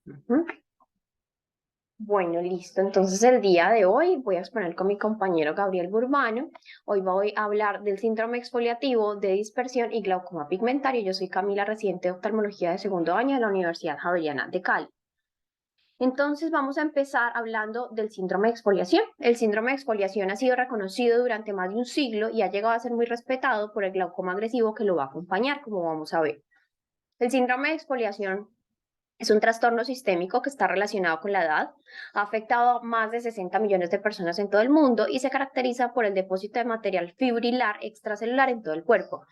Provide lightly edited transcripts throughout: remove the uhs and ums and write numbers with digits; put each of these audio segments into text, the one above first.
Ujú. Bueno, listo. Entonces el día de hoy voy a exponer con mi compañero Gabriel Burbano. Hoy voy a hablar del síndrome exfoliativo de dispersión y glaucoma pigmentario. Yo soy Camila, residente de oftalmología de segundo año de la Universidad Javeriana de Cali. Entonces vamos a empezar hablando del síndrome de exfoliación. El síndrome de exfoliación ha sido reconocido durante más de un siglo y ha llegado a ser muy respetado por el glaucoma agresivo que lo va a acompañar, como vamos a ver. El síndrome de exfoliación es un trastorno sistémico que está relacionado con la edad, ha afectado a más de 60 millones de personas en todo el mundo y se caracteriza por el depósito de material fibrilar extracelular en todo el cuerpo.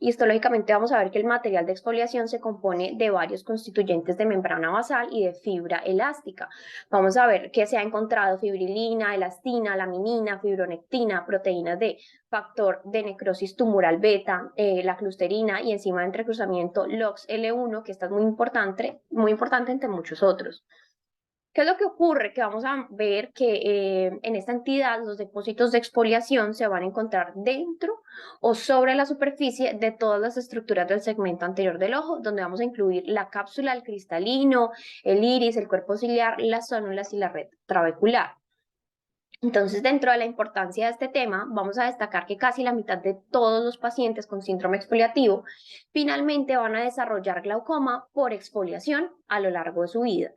Histológicamente vamos a ver que el material de exfoliación se compone de varios constituyentes de membrana basal y de fibra elástica. Vamos a ver que se ha encontrado fibrilina, elastina, laminina, fibronectina, proteínas de factor de necrosis tumoral beta, la clusterina y enzima de entrecruzamiento LOX-L1, que esta es muy importante entre muchos otros. ¿Qué es lo que ocurre? Que vamos a ver que en esta entidad los depósitos de exfoliación se van a encontrar dentro o sobre la superficie de todas las estructuras del segmento anterior del ojo, donde vamos a incluir la cápsula, el cristalino, el iris, el cuerpo ciliar, las zónulas y la red trabecular. Entonces, dentro de la importancia de este tema, vamos a destacar que casi la mitad de todos los pacientes con síndrome exfoliativo finalmente van a desarrollar glaucoma por exfoliación a lo largo de su vida.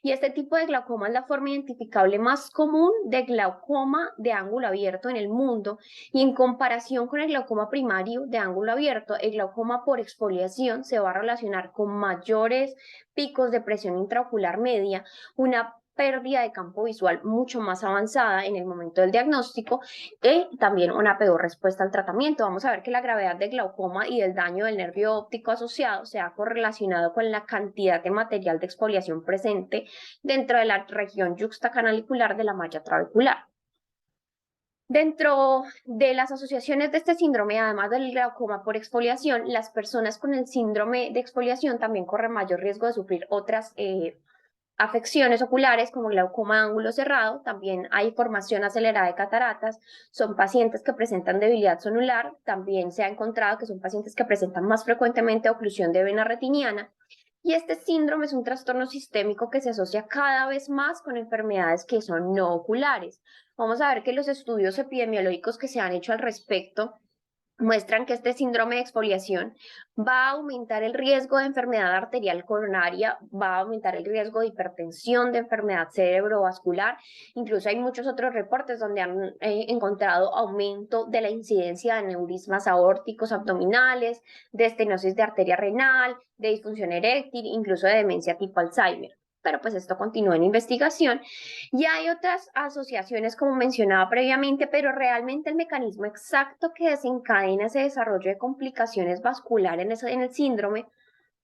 Y este tipo de glaucoma es la forma identificable más común de glaucoma de ángulo abierto en el mundo y en comparación con el glaucoma primario de ángulo abierto, el glaucoma por exfoliación se va a relacionar con mayores picos de presión intraocular media, una pérdida de campo visual mucho más avanzada en el momento del diagnóstico y también una peor respuesta al tratamiento. Vamos a ver que la gravedad del glaucoma y del daño del nervio óptico asociado se ha correlacionado con la cantidad de material de exfoliación presente dentro de la región yuxtacanalicular de la malla trabecular. Dentro de las asociaciones de este síndrome, además del glaucoma por exfoliación, las personas con el síndrome de exfoliación también corren mayor riesgo de sufrir otras afecciones oculares como glaucoma de ángulo cerrado, también hay formación acelerada de cataratas, son pacientes que presentan debilidad sonular, también se ha encontrado que son pacientes que presentan más frecuentemente oclusión de vena retiniana, y este síndrome es un trastorno sistémico que se asocia cada vez más con enfermedades que son no oculares. Vamos a ver que los estudios epidemiológicos que se han hecho al respecto muestran que este síndrome de exfoliación va a aumentar el riesgo de enfermedad arterial coronaria, va a aumentar el riesgo de hipertensión, de enfermedad cerebrovascular. Incluso hay muchos otros reportes donde han encontrado aumento de la incidencia de aneurismas aórticos abdominales, de estenosis de arteria renal, de disfunción eréctil, incluso de demencia tipo Alzheimer. Pero pues esto continúa en investigación. Y hay otras asociaciones, como mencionaba previamente, pero realmente el mecanismo exacto que desencadena ese desarrollo de complicaciones vasculares en el síndrome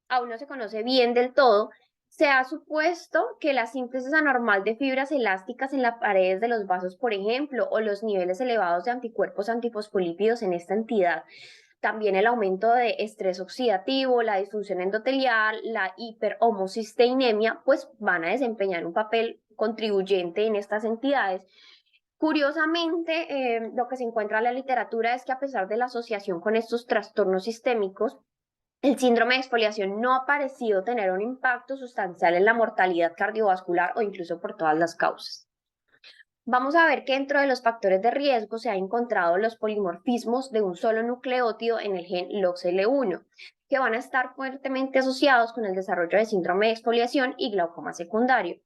aún no se conoce bien del todo. Se ha supuesto que la síntesis anormal de fibras elásticas en las paredes de los vasos, por ejemplo, o los niveles elevados de anticuerpos antifosfolípidos en esta entidad, también el aumento de estrés oxidativo, la disfunción endotelial, la hiperhomocisteinemia, pues van a desempeñar un papel contribuyente en estas entidades. Curiosamente, lo que se encuentra en la literatura es que a pesar de la asociación con estos trastornos sistémicos, el síndrome de exfoliación no ha parecido tener un impacto sustancial en la mortalidad cardiovascular o incluso por todas las causas. Vamos a ver que dentro de los factores de riesgo se han encontrado los polimorfismos de un solo nucleótido en el gen LOXL1, que van a estar fuertemente asociados con el desarrollo de síndrome de exfoliación y glaucoma secundario.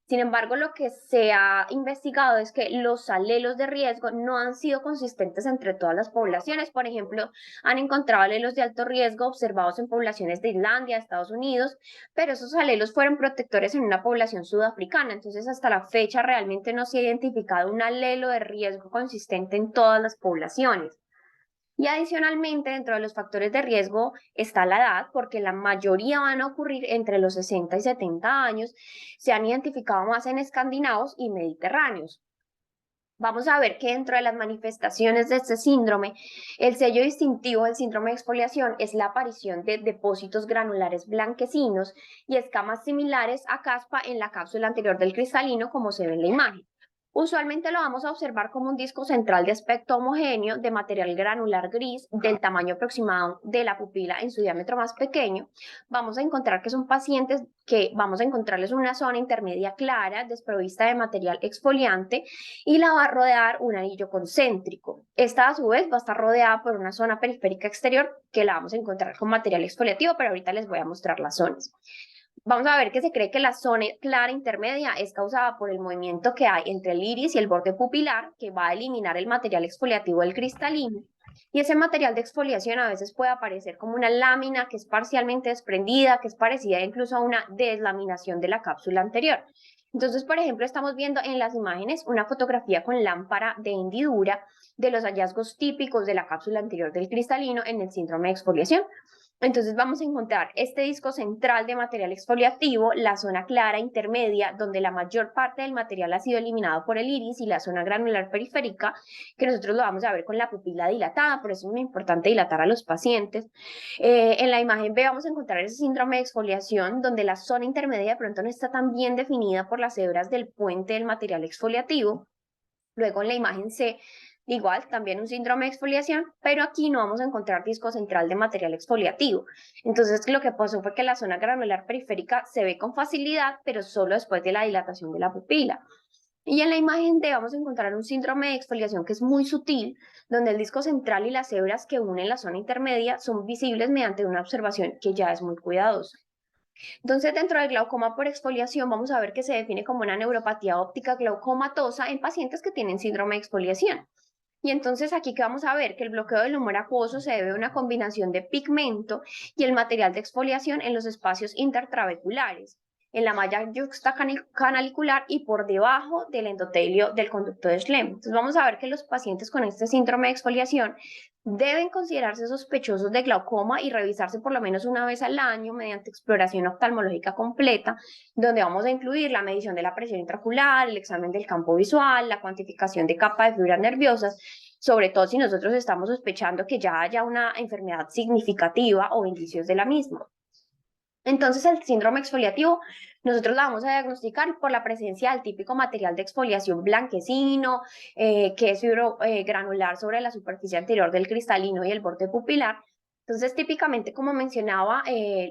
Sin embargo, lo que se ha investigado es que los alelos de riesgo no han sido consistentes entre todas las poblaciones. Por ejemplo, han encontrado alelos de alto riesgo observados en poblaciones de Islandia, Estados Unidos, pero esos alelos fueron protectores en una población sudafricana. Entonces, hasta la fecha realmente no se ha identificado un alelo de riesgo consistente en todas las poblaciones. Y adicionalmente, dentro de los factores de riesgo está la edad, porque la mayoría van a ocurrir entre los 60 y 70 años. Se han identificado más en escandinavos y mediterráneos. Vamos a ver que dentro de las manifestaciones de este síndrome, el sello distintivo del síndrome de exfoliación es la aparición de depósitos granulares blanquecinos y escamas similares a caspa en la cápsula anterior del cristalino, como se ve en la imagen. Usualmente lo vamos a observar como un disco central de aspecto homogéneo, de material granular gris, del tamaño aproximado de la pupila en su diámetro más pequeño. Vamos a encontrar que son pacientes que vamos a encontrarles una zona intermedia clara, desprovista de material exfoliante, y la va a rodear un anillo concéntrico. Esta a su vez va a estar rodeada por una zona periférica exterior que la vamos a encontrar con material exfoliativo, pero ahorita les voy a mostrar las zonas. Vamos a ver que se cree que la zona clara intermedia es causada por el movimiento que hay entre el iris y el borde pupilar, que va a eliminar el material exfoliativo del cristalino. Y ese material de exfoliación a veces puede aparecer como una lámina que es parcialmente desprendida, que es parecida incluso a una deslaminación de la cápsula anterior. Entonces, por ejemplo, estamos viendo en las imágenes una fotografía con lámpara de hendidura de los hallazgos típicos de la cápsula anterior del cristalino en el síndrome de exfoliación. Entonces vamos a encontrar este disco central de material exfoliativo, la zona clara intermedia, donde la mayor parte del material ha sido eliminado por el iris, y la zona granular periférica, que nosotros lo vamos a ver con la pupila dilatada, por eso es muy importante dilatar a los pacientes. En la imagen B vamos a encontrar ese síndrome de exfoliación, donde la zona intermedia de pronto no está tan bien definida por las hebras del puente del material exfoliativo. Luego en la imagen C, igual, también un síndrome de exfoliación, pero aquí no vamos a encontrar disco central de material exfoliativo. Entonces lo que pasó fue que la zona granular periférica se ve con facilidad, pero solo después de la dilatación de la pupila. Y en la imagen D vamos a encontrar un síndrome de exfoliación que es muy sutil, donde el disco central y las hebras que unen la zona intermedia son visibles mediante una observación que ya es muy cuidadosa. Entonces, dentro del glaucoma por exfoliación, vamos a ver que se define como una neuropatía óptica glaucomatosa en pacientes que tienen síndrome de exfoliación. Y entonces aquí que vamos a ver que el bloqueo del humor acuoso se debe a una combinación de pigmento y el material de exfoliación en los espacios intertrabeculares, en la malla yuxtacanalicular y por debajo del endotelio del conducto de Schlemm. Entonces vamos a ver que los pacientes con este síndrome de exfoliación deben considerarse sospechosos de glaucoma y revisarse por lo menos una vez al año mediante exploración oftalmológica completa, donde vamos a incluir la medición de la presión intraocular, el examen del campo visual, la cuantificación de capa de fibras nerviosas, sobre todo si nosotros estamos sospechando que ya haya una enfermedad significativa o indicios de la misma. Entonces, el síndrome exfoliativo, nosotros la vamos a diagnosticar por la presencia del típico material de exfoliación blanquecino, que es granular sobre la superficie anterior del cristalino y el borde pupilar. Entonces, típicamente, como mencionaba,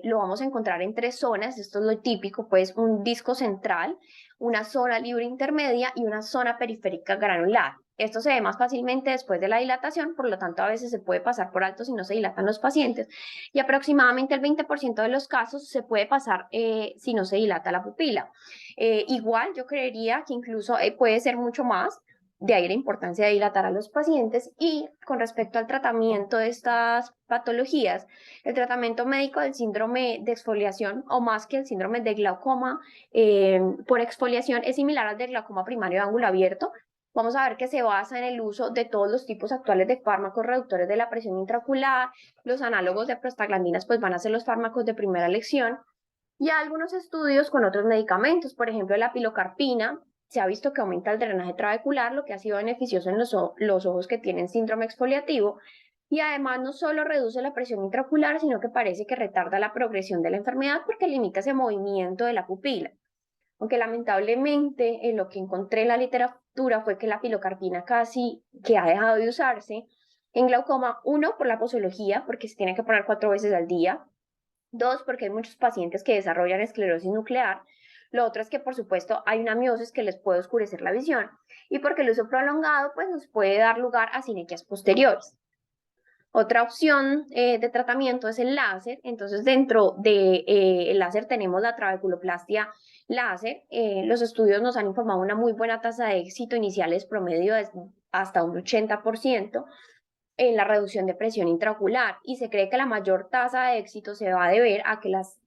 lo vamos a encontrar en tres zonas. Esto es lo típico, pues un disco central, una zona libre intermedia y una zona periférica granular. Esto se ve más fácilmente después de la dilatación, por lo tanto, a veces se puede pasar por alto si no se dilatan los pacientes, y aproximadamente el 20% de los casos se puede pasar si no se dilata la pupila. Igual yo creería que incluso puede ser mucho más, de ahí la importancia de dilatar a los pacientes. Y con respecto al tratamiento de estas patologías, el tratamiento médico del síndrome de exfoliación, o más que el síndrome de glaucoma por exfoliación, es similar al del glaucoma primario de ángulo abierto. Vamos a ver que se basa en el uso de todos los tipos actuales de fármacos reductores de la presión intraocular. Los análogos de prostaglandinas pues van a ser los fármacos de primera elección, y algunos estudios con otros medicamentos, por ejemplo la pilocarpina. Se ha visto que aumenta el drenaje trabecular, lo que ha sido beneficioso en los ojos que tienen síndrome exfoliativo, y además no solo reduce la presión intraocular, sino que parece que retarda la progresión de la enfermedad porque limita ese movimiento de la pupila. Aunque lamentablemente en lo que encontré en la literatura fue que la pilocarpina casi que ha dejado de usarse en glaucoma. Uno, por la posología, porque se tiene que poner 4 veces al día. Dos, porque hay muchos pacientes que desarrollan esclerosis nuclear. Lo otro es que, por supuesto, hay una miosis que les puede oscurecer la visión, y porque el uso prolongado pues, nos puede dar lugar a sinequias posteriores. Otra opción de tratamiento es el láser. Entonces, dentro del láser tenemos la trabeculoplastia láser. Los estudios nos han informado una muy buena tasa de éxito, iniciales promedio de hasta un 80% en la reducción de presión intraocular, y se cree que la mayor tasa de éxito se va a deber a que las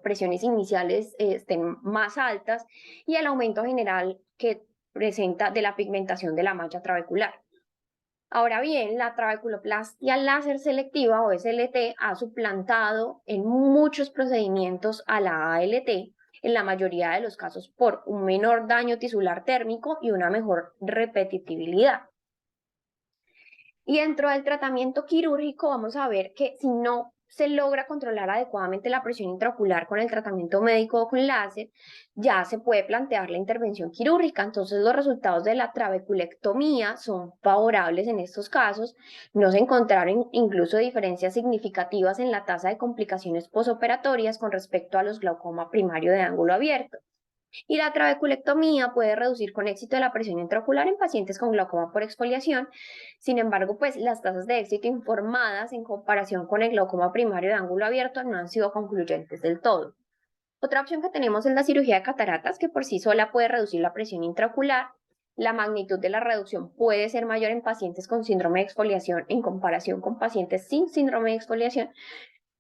presiones iniciales estén más altas y el aumento general que presenta de la pigmentación de la malla trabecular. Ahora bien, la trabeculoplastia láser selectiva o SLT ha suplantado en muchos procedimientos a la ALT, en la mayoría de los casos por un menor daño tisular térmico y una mejor repetitividad. Y dentro del tratamiento quirúrgico vamos a ver que si no se logra controlar adecuadamente la presión intraocular con el tratamiento médico o con láser, ya se puede plantear la intervención quirúrgica. Entonces, los resultados de la trabeculectomía son favorables en estos casos. No se encontraron incluso diferencias significativas en la tasa de complicaciones posoperatorias con respecto a los glaucoma primario de ángulo abierto. Y la trabeculectomía puede reducir con éxito la presión intraocular en pacientes con glaucoma por exfoliación. Sin embargo, pues las tasas de éxito informadas en comparación con el glaucoma primario de ángulo abierto no han sido concluyentes del todo. Otra opción que tenemos es la cirugía de cataratas, que por sí sola puede reducir la presión intraocular. La magnitud de la reducción puede ser mayor en pacientes con síndrome de exfoliación en comparación con pacientes sin síndrome de exfoliación,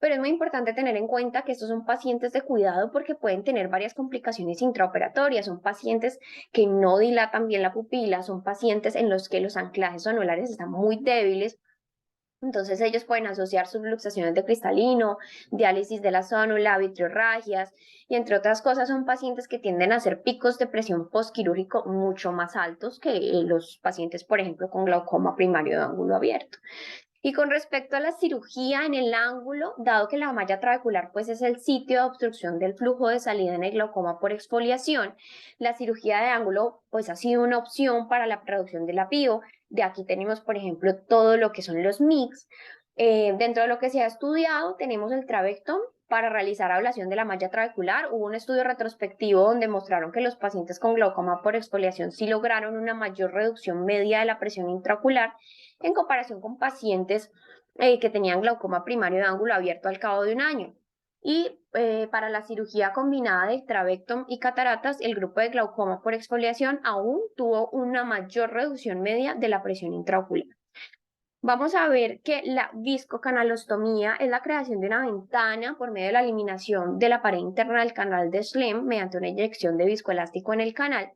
pero es muy importante tener en cuenta que estos son pacientes de cuidado porque pueden tener varias complicaciones intraoperatorias. Son pacientes que no dilatan bien la pupila, son pacientes en los que los anclajes zonulares están muy débiles. Entonces ellos pueden asociar subluxaciones de cristalino, diálisis de la zónula, vitrorragias y entre otras cosas son pacientes que tienden a hacer picos de presión postquirúrgico mucho más altos que los pacientes, por ejemplo, con glaucoma primario de ángulo abierto. Y con respecto a la cirugía en el ángulo, dado que la malla trabecular pues es el sitio de obstrucción del flujo de salida en el glaucoma por exfoliación, la cirugía de ángulo pues ha sido una opción para la reducción del apío. De aquí tenemos, por ejemplo, todo lo que son los MIGS. Dentro de lo que se ha estudiado, tenemos el trabectom para realizar ablación de la malla trabecular. Hubo un estudio retrospectivo donde mostraron que los pacientes con glaucoma por exfoliación sí lograron una mayor reducción media de la presión intraocular en comparación con pacientes que tenían glaucoma primario de ángulo abierto al cabo de un año. Y para la cirugía combinada de trabectom y cataratas, el grupo de glaucoma por exfoliación aún tuvo una mayor reducción media de la presión intraocular. Vamos a ver que la viscocanalostomía es la creación de una ventana por medio de la eliminación de la pared interna del canal de Schlemm mediante una inyección de viscoelástico en el canal.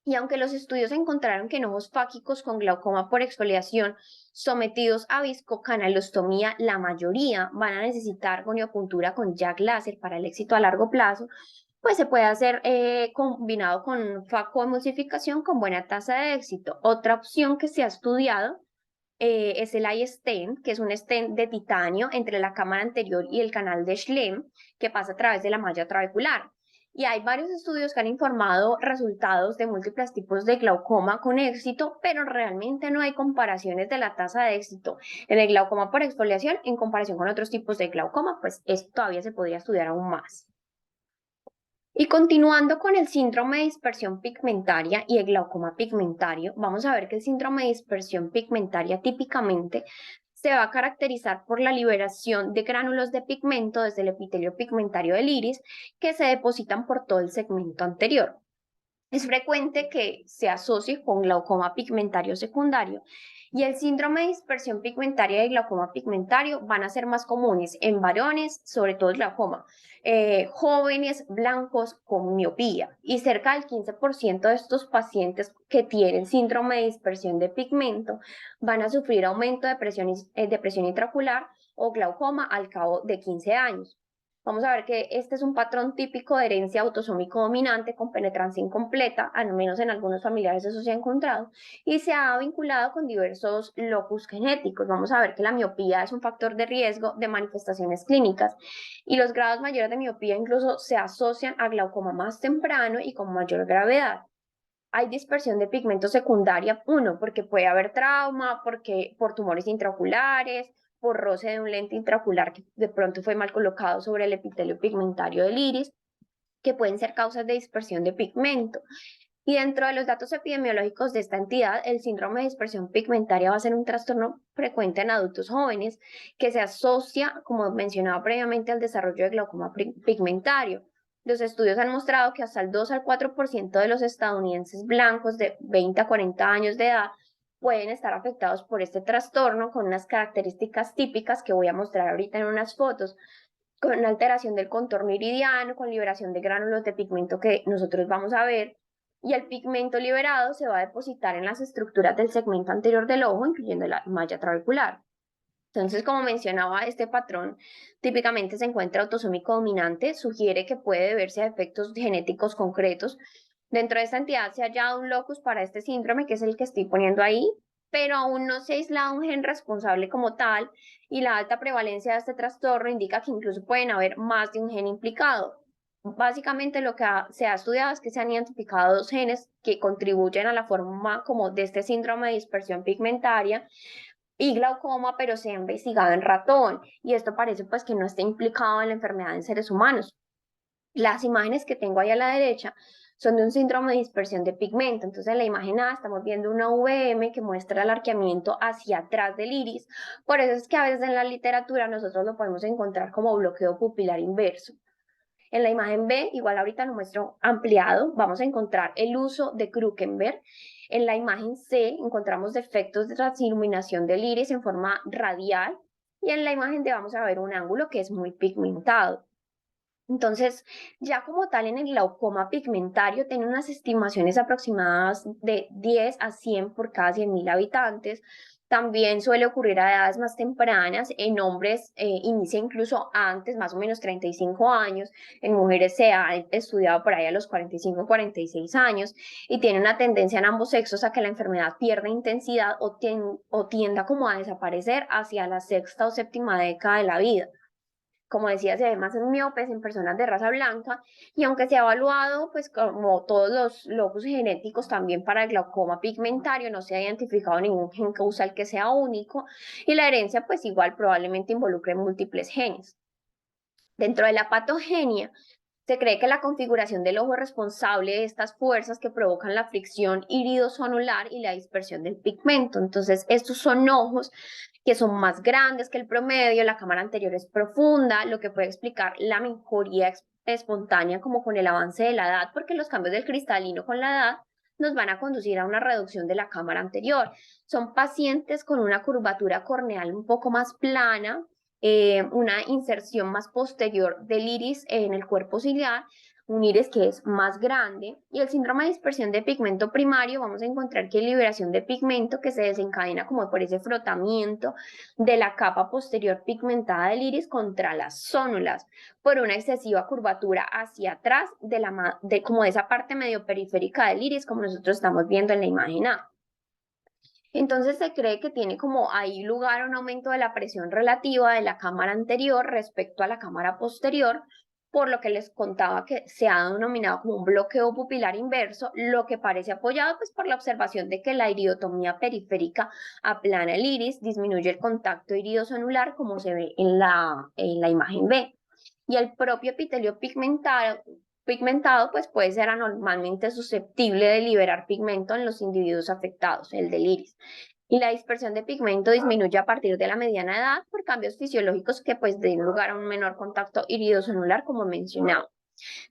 Y aunque los estudios encontraron que en ojos fáquicos con glaucoma por exfoliación sometidos a viscocanalostomía, la mayoría van a necesitar goniopuntura con JAK láser para el éxito a largo plazo, pues se puede hacer combinado con facoemulsificación con buena tasa de éxito. Otra opción que se ha estudiado es el iStent, que es un stent de titanio entre la cámara anterior y el canal de Schlemm, que pasa a través de la malla trabecular. Y hay varios estudios que han informado resultados de múltiples tipos de glaucoma con éxito, pero realmente no hay comparaciones de la tasa de éxito en el glaucoma por exfoliación en comparación con otros tipos de glaucoma, pues esto todavía se podría estudiar aún más. Y continuando con el síndrome de dispersión pigmentaria y el glaucoma pigmentario, vamos a ver que el síndrome de dispersión pigmentaria típicamente se va a caracterizar por la liberación de gránulos de pigmento desde el epitelio pigmentario del iris que se depositan por todo el segmento anterior. Es frecuente que se asocie con glaucoma pigmentario secundario y el síndrome de dispersión pigmentaria y glaucoma pigmentario van a ser más comunes en varones, sobre todo el glaucoma, jóvenes blancos con miopía y cerca del 15% de estos pacientes que tienen síndrome de dispersión de pigmento van a sufrir aumento de presión intraocular o glaucoma al cabo de 15 años. Vamos a ver que este es un patrón típico de herencia autosómico dominante con penetrancia incompleta, al menos en algunos familiares eso se ha encontrado, y se ha vinculado con diversos locus genéticos. Vamos a ver que la miopía es un factor de riesgo de manifestaciones clínicas y los grados mayores de miopía incluso se asocian a glaucoma más temprano y con mayor gravedad. Hay dispersión de pigmento secundaria, uno, porque puede haber trauma, porque por tumores intraoculares, por roce de un lente intraocular que de pronto fue mal colocado sobre el epitelio pigmentario del iris, que pueden ser causas de dispersión de pigmento. Y dentro de los datos epidemiológicos de esta entidad, el síndrome de dispersión pigmentaria va a ser un trastorno frecuente en adultos jóvenes que se asocia, como mencionaba previamente, al desarrollo de glaucoma pigmentario. Los estudios han mostrado que hasta el 2 al 4% de los estadounidenses blancos de 20 a 40 años de edad pueden estar afectados por este trastorno con unas características típicas que voy a mostrar ahorita en unas fotos, con alteración del contorno iridiano, con liberación de gránulos de pigmento que nosotros vamos a ver, y el pigmento liberado se va a depositar en las estructuras del segmento anterior del ojo, incluyendo la malla trabecular. Entonces, como mencionaba, este patrón típicamente se encuentra autosómico dominante, sugiere que puede deberse a efectos genéticos concretos. Dentro de esta entidad se ha hallado un locus para este síndrome, que es el que estoy poniendo ahí, pero aún no se ha aislado un gen responsable como tal, y la alta prevalencia de este trastorno indica que incluso pueden haber más de un gen implicado. Básicamente lo que se ha estudiado es que se han identificado dos genes que contribuyen a la forma como de este síndrome de dispersión pigmentaria y glaucoma, pero se ha investigado en ratón, y esto parece pues que no está implicado en la enfermedad en seres humanos. Las imágenes que tengo ahí a la derecha son de un síndrome de dispersión de pigmento. Entonces, en la imagen A estamos viendo una VM que muestra el arqueamiento hacia atrás del iris. Por eso es que a veces en la literatura nosotros lo podemos encontrar como bloqueo pupilar inverso. En la imagen B, igual ahorita lo muestro ampliado, vamos a encontrar el uso de Krukenberg. En la imagen C encontramos defectos de transiluminación del iris en forma radial. Y en la imagen D vamos a ver un ángulo que es muy pigmentado. Entonces, ya como tal en el glaucoma pigmentario tiene unas estimaciones aproximadas de 10 a 100 por cada 100.000 habitantes. También suele ocurrir a edades más tempranas. En hombres inicia incluso antes, más o menos 35 años. En mujeres se ha estudiado por ahí a los 45 46 años, y tiene una tendencia en ambos sexos a que la enfermedad pierda intensidad o tienda como a desaparecer hacia la sexta o séptima década de la vida. Como decía, se ve más en miopes en personas de raza blanca, y aunque se ha evaluado, pues como todos los locus genéticos también para el glaucoma pigmentario, no se ha identificado ningún gen causal que sea único, y la herencia pues igual probablemente involucre múltiples genes. Dentro de la patogenia, se cree que la configuración del ojo es responsable de estas fuerzas que provocan la fricción iridosonular y la dispersión del pigmento. Entonces, estos son ojos que son más grandes que el promedio, la cámara anterior es profunda, lo que puede explicar la mejoría espontánea como con el avance de la edad, porque los cambios del cristalino con la edad nos van a conducir a una reducción de la cámara anterior. Son pacientes con una curvatura corneal un poco más plana, una inserción más posterior del iris en el cuerpo ciliar, un iris que es más grande, y el síndrome de dispersión de pigmento primario vamos a encontrar que hay liberación de pigmento que se desencadena como por ese frotamiento de la capa posterior pigmentada del iris contra las zónulas, por una excesiva curvatura hacia atrás de como de esa parte medio periférica del iris, como nosotros estamos viendo en la imagen A. Entonces se cree que tiene como ahí lugar un aumento de la presión relativa de la cámara anterior respecto a la cámara posterior, por lo que les contaba que se ha denominado como un bloqueo pupilar inverso, lo que parece apoyado pues por la observación de que la iridotomía periférica aplana el iris, disminuye el contacto iridosonular como se ve en la imagen B. Y el propio epitelio pigmentado pues puede ser anormalmente susceptible de liberar pigmento en los individuos afectados, el del iris. Y la dispersión de pigmento disminuye a partir de la mediana edad por cambios fisiológicos que pues den lugar a un menor contacto iridocelular, como mencionaba.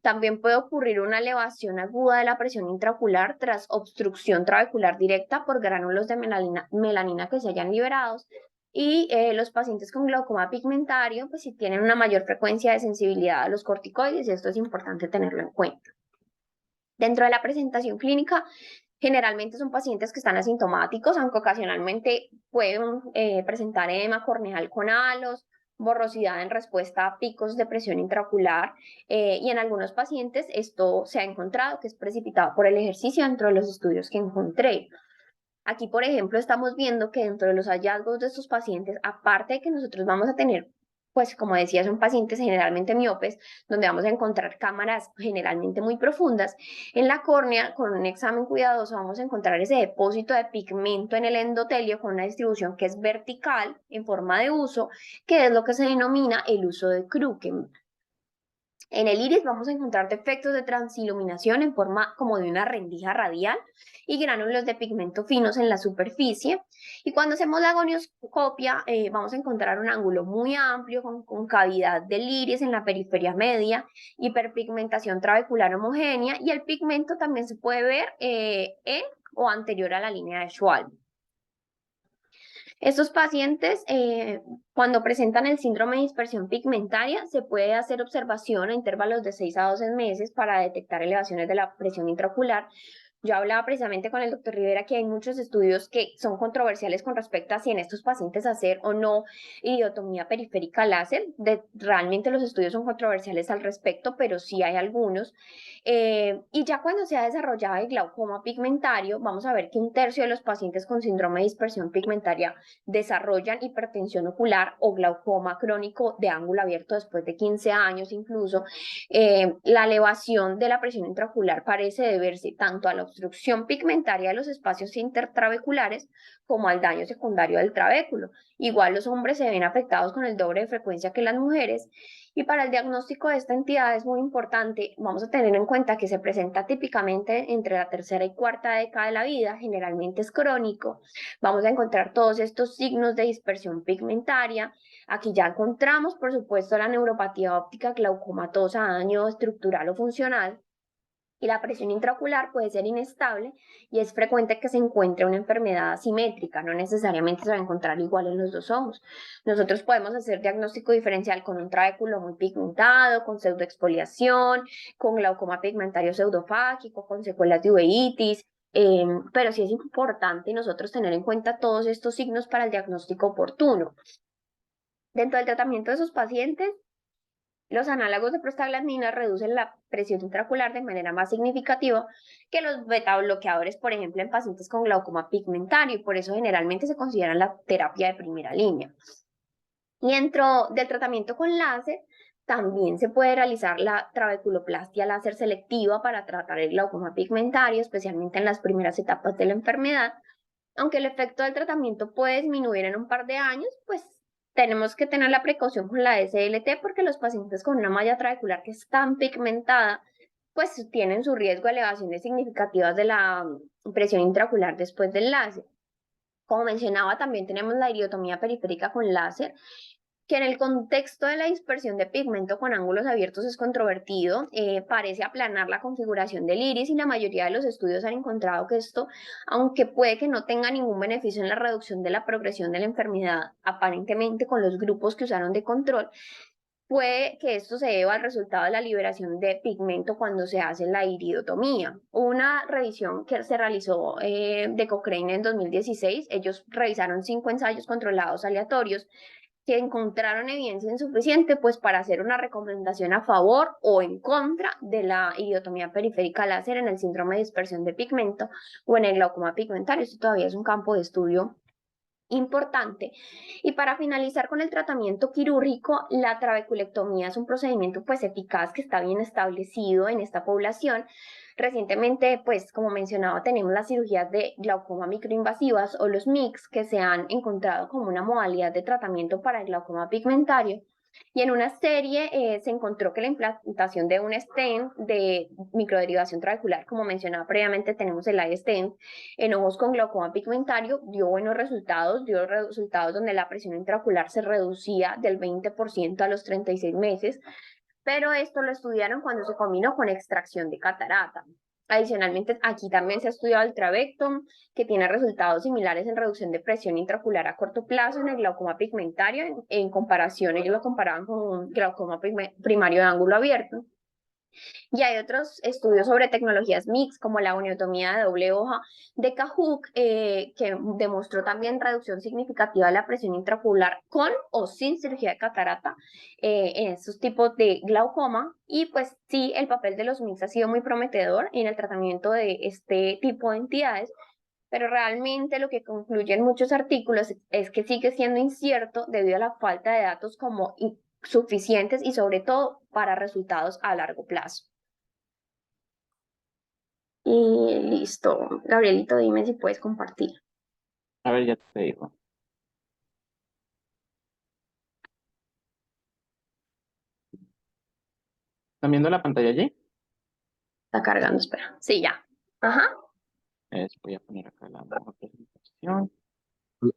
También puede ocurrir una elevación aguda de la presión intraocular tras obstrucción trabecular directa por gránulos de melanina que se hayan liberados. Y los pacientes con glaucoma pigmentario, pues sí tienen una mayor frecuencia de sensibilidad a los corticoides, y esto es importante tenerlo en cuenta. Dentro de la presentación clínica, generalmente son pacientes que están asintomáticos, aunque ocasionalmente pueden presentar edema corneal con halos, borrosidad en respuesta a picos de presión intraocular, y en algunos pacientes esto se ha encontrado que es precipitado por el ejercicio dentro de los estudios que encontré. Aquí, por ejemplo, estamos viendo que dentro de los hallazgos de estos pacientes, aparte de que nosotros vamos a tener, pues como decía, son pacientes generalmente miopes, donde vamos a encontrar cámaras generalmente muy profundas, en la córnea, con un examen cuidadoso, vamos a encontrar ese depósito de pigmento en el endotelio con una distribución que es vertical en forma de uso, que es lo que se denomina el uso de Kruken. En el iris vamos a encontrar defectos de transiluminación en forma como de una rendija radial y gránulos de pigmento finos en la superficie. Y cuando hacemos la gonioscopia, vamos a encontrar un ángulo muy amplio con cavidad del iris en la periferia media, hiperpigmentación trabecular homogénea, y el pigmento también se puede ver en o anterior a la línea de Schwalbe. Estos pacientes, cuando presentan el síndrome de dispersión pigmentaria, se puede hacer observación a intervalos de 6 a 12 meses para detectar elevaciones de la presión intraocular, Yo hablaba precisamente con el doctor Rivera que hay muchos estudios que son controversiales con respecto a si en estos pacientes hacer o no iridotomía periférica láser. Realmente los estudios son controversiales al respecto, pero sí hay algunos. Y ya cuando se ha desarrollado el glaucoma pigmentario, vamos a ver que un tercio de los pacientes con síndrome de dispersión pigmentaria desarrollan hipertensión ocular o glaucoma crónico de ángulo abierto después de 15 años incluso. La elevación de la presión intraocular parece deberse tanto a la obstrucción pigmentaria de los espacios intertrabeculares como al daño secundario del trabéculo. Igual los hombres se ven afectados con el doble de frecuencia que las mujeres. Y para el diagnóstico de esta entidad es muy importante, vamos a tener en cuenta que se presenta típicamente entre la tercera y cuarta década de la vida, generalmente es crónico. Vamos a encontrar todos estos signos de dispersión pigmentaria. Aquí ya encontramos, por supuesto, la neuropatía óptica glaucomatosa, daño estructural o funcional, y la presión intraocular puede ser inestable y es frecuente que se encuentre una enfermedad asimétrica, no necesariamente se va a encontrar igual en los dos ojos. Nosotros podemos hacer diagnóstico diferencial con un trabéculo muy pigmentado, con pseudoexfoliación, con glaucoma pigmentario pseudofágico, con secuelas de uveitis, pero sí es importante nosotros tener en cuenta todos estos signos para el diagnóstico oportuno. Dentro del tratamiento de esos pacientes, los análogos de prostaglandina reducen la presión intraocular de manera más significativa que los betabloqueadores, por ejemplo, en pacientes con glaucoma pigmentario, y por eso generalmente se consideran la terapia de primera línea. Y dentro del tratamiento con láser, también se puede realizar la trabeculoplastia láser selectiva para tratar el glaucoma pigmentario, especialmente en las primeras etapas de la enfermedad. Aunque el efecto del tratamiento puede disminuir en un par de años, pues tenemos que tener la precaución con la SLT porque los pacientes con una malla trabecular que es tan pigmentada, pues tienen su riesgo de elevaciones significativas de la presión intraocular después del láser. Como mencionaba, también tenemos la iridotomía periférica con láser, que en el contexto de la dispersión de pigmento con ángulos abiertos es controvertido, parece aplanar la configuración del iris y la mayoría de los estudios han encontrado que esto, aunque puede que no tenga ningún beneficio en la reducción de la progresión de la enfermedad, aparentemente con los grupos que usaron de control, puede que esto se deba al resultado de la liberación de pigmento cuando se hace la iridotomía. Una revisión que se realizó de Cochrane en 2016, ellos revisaron 5 ensayos controlados aleatorios que encontraron evidencia insuficiente pues para hacer una recomendación a favor o en contra de la iridotomía periférica láser en el síndrome de dispersión de pigmento o en el glaucoma pigmentario. Esto todavía es un campo de estudio importante. Y para finalizar con el tratamiento quirúrgico, la trabeculectomía es un procedimiento pues eficaz que está bien establecido en esta población. Recientemente, pues como mencionaba, tenemos las cirugías de glaucoma microinvasivas o los MICS que se han encontrado como una modalidad de tratamiento para el glaucoma pigmentario. Y en una serie se encontró que la implantación de un stent de microderivación trabecular, como mencionaba previamente, tenemos el iStent en ojos con glaucoma pigmentario, dio buenos resultados, dio resultados donde la presión intraocular se reducía del 20% a los 36 meses, pero esto lo estudiaron cuando se combinó con extracción de catarata. Adicionalmente, aquí también se ha estudiado el Travectom, que tiene resultados similares en reducción de presión intraocular a corto plazo en el glaucoma pigmentario. En comparación, ellos lo comparaban con un glaucoma primario de ángulo abierto. Y hay otros estudios sobre tecnologías mix, como la goniotomía de doble hoja de Cajuc, que demostró también reducción significativa de la presión intraocular con o sin cirugía de catarata en estos tipos de glaucoma. Y pues sí, el papel de los mix ha sido muy prometedor en el tratamiento de este tipo de entidades, pero realmente lo que concluyen muchos artículos es que sigue siendo incierto debido a la falta de datos como suficientes y sobre todo para resultados a largo plazo. Y listo. Gabrielito, dime si puedes compartir. A ver, ya te digo. ¿Están viendo la pantalla allí? Está cargando, espera. Sí, ya. Ajá. Voy a poner acá la nueva presentación.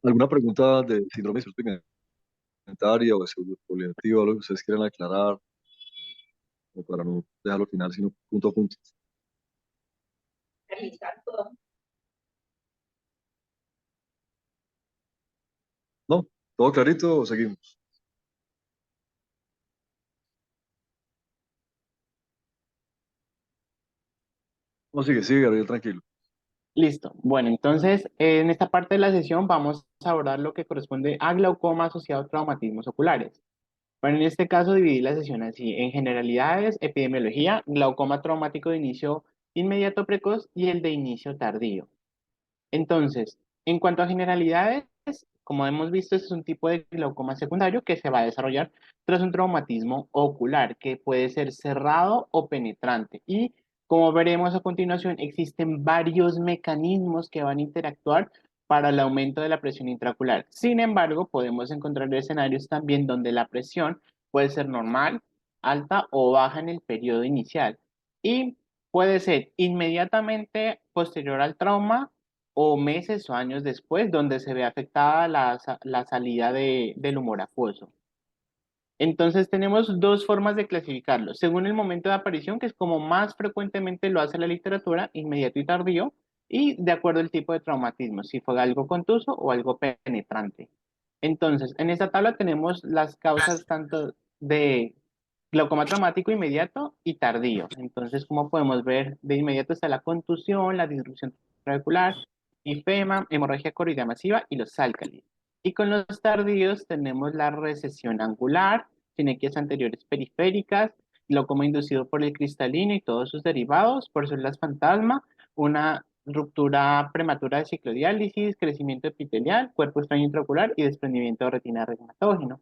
¿Alguna pregunta de síndrome de dispersión pigmentaria o de pseudoexfoliativa, algo que ustedes quieran aclarar, o para no dejarlo al final, sino punto a punto? ¿No? ¿Todo clarito o seguimos? No, sigue, Gabriel, tranquilo. Listo. Bueno, entonces en esta parte de la sesión vamos a abordar lo que corresponde a glaucoma asociado a traumatismos oculares. Bueno, en este caso dividí la sesión así, en generalidades, epidemiología, glaucoma traumático de inicio inmediato precoz y el de inicio tardío. Entonces, en cuanto a generalidades, como hemos visto, este es un tipo de glaucoma secundario que se va a desarrollar tras un traumatismo ocular, que puede ser cerrado o penetrante. Y como veremos a continuación, existen varios mecanismos que van a interactuar para el aumento de la presión intraocular. Sin embargo, podemos encontrar escenarios también donde la presión puede ser normal, alta o baja en el periodo inicial. Y puede ser inmediatamente posterior al trauma o meses o años después, donde se ve afectada la salida del humor acuoso. Entonces tenemos dos formas de clasificarlo, según el momento de aparición, que es como más frecuentemente lo hace la literatura, inmediato y tardío, y de acuerdo al tipo de traumatismo, si fue algo contuso o algo penetrante. Entonces, en esta tabla tenemos las causas tanto de glaucoma traumático inmediato y tardío. Entonces, como podemos ver, de inmediato está la contusión, la disrupción trabecular, ifema, hemorragia coroidea masiva y los álcalis. Y con los tardíos tenemos la recesión angular, cinequias anteriores periféricas, glaucoma inducido por el cristalino y todos sus derivados, por células fantasma, una ruptura prematura de ciclodiálisis, crecimiento epitelial, cuerpo extraño intraocular y desprendimiento de retina reumatógeno.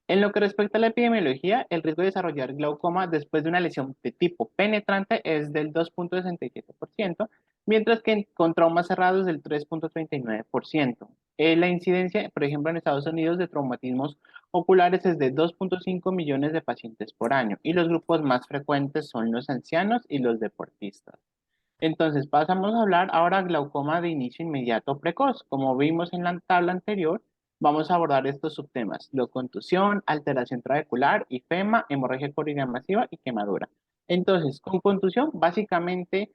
En lo que respecta a la epidemiología, el riesgo de desarrollar glaucoma después de una lesión de tipo penetrante es del 2,67%, mientras que con traumas cerrados del 3,39%. La incidencia, por ejemplo, en Estados Unidos de traumatismos oculares es de 2,5 millones de pacientes por año y los grupos más frecuentes son los ancianos y los deportistas. Entonces, pasamos a hablar ahora glaucoma de inicio inmediato precoz. Como vimos en la tabla anterior, vamos a abordar estos subtemas: contusión, alteración trabecular, ifema, hemorragia coroidea masiva y quemadura. Entonces, con contusión, básicamente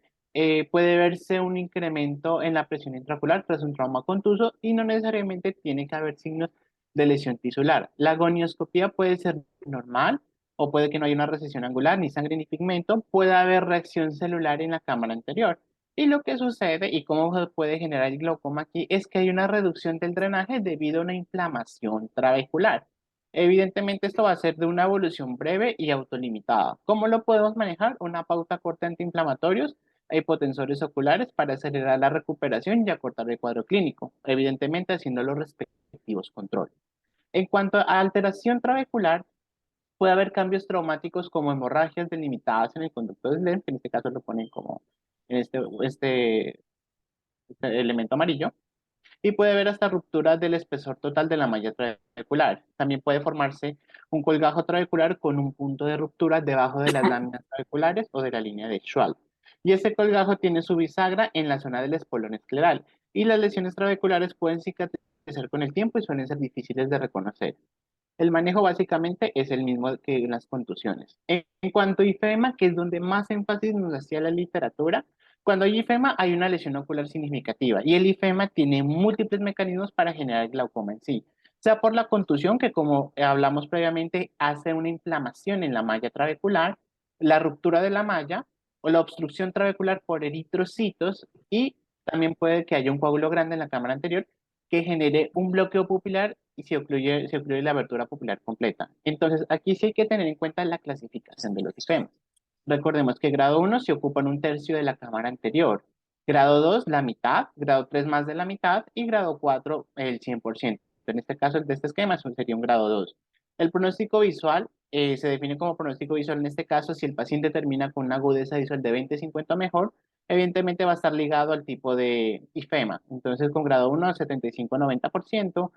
puede verse un incremento en la presión intraocular tras un trauma contuso y no necesariamente tiene que haber signos de lesión tisular. La gonioscopía puede ser normal, o puede que no haya una recesión angular, ni sangre ni pigmento, puede haber reacción celular en la cámara anterior. Y lo que sucede y cómo se puede generar el glaucoma aquí es que hay una reducción del drenaje debido a una inflamación trabecular. Evidentemente esto va a ser de una evolución breve y autolimitada. ¿Cómo lo podemos manejar? Una pauta corta antiinflamatorios e hipotensores oculares para acelerar la recuperación y acortar el cuadro clínico, evidentemente haciendo los respectivos controles. En cuanto a alteración trabecular, puede haber cambios traumáticos como hemorragias delimitadas en el conducto de Slem, que en este caso lo ponen como en este elemento amarillo, y puede haber hasta rupturas del espesor total de la malla trabecular. También puede formarse un colgajo trabecular con un punto de ruptura debajo de las láminas trabeculares o de la línea de Schwab. Y este colgajo tiene su bisagra en la zona del espolón escleral, y las lesiones trabeculares pueden cicatrizar con el tiempo y suelen ser difíciles de reconocer. El manejo básicamente es el mismo que en las contusiones. En cuanto a ifema, que es donde más énfasis nos hacía la literatura, cuando hay ifema hay una lesión ocular significativa y el ifema tiene múltiples mecanismos para generar glaucoma en sí, sea por la contusión, que como hablamos previamente hace una inflamación en la malla trabecular, la ruptura de la malla o la obstrucción trabecular por eritrocitos, y también puede que haya un coágulo grande en la cámara anterior que genere un bloqueo pupilar y se ocluye la abertura pupilar completa. Entonces, aquí sí hay que tener en cuenta la clasificación de los sistemas. Recordemos que grado 1 se ocupan un tercio de la cámara anterior, grado 2 la mitad, grado 3 más de la mitad y grado 4 el 100%. En este caso, el de este esquema sería un grado 2. El pronóstico visual se define como pronóstico visual en este caso si el paciente termina con una agudeza visual de 20-50 mejor, evidentemente va a estar ligado al tipo de ifema. Entonces, con grado 1 a 75-90%,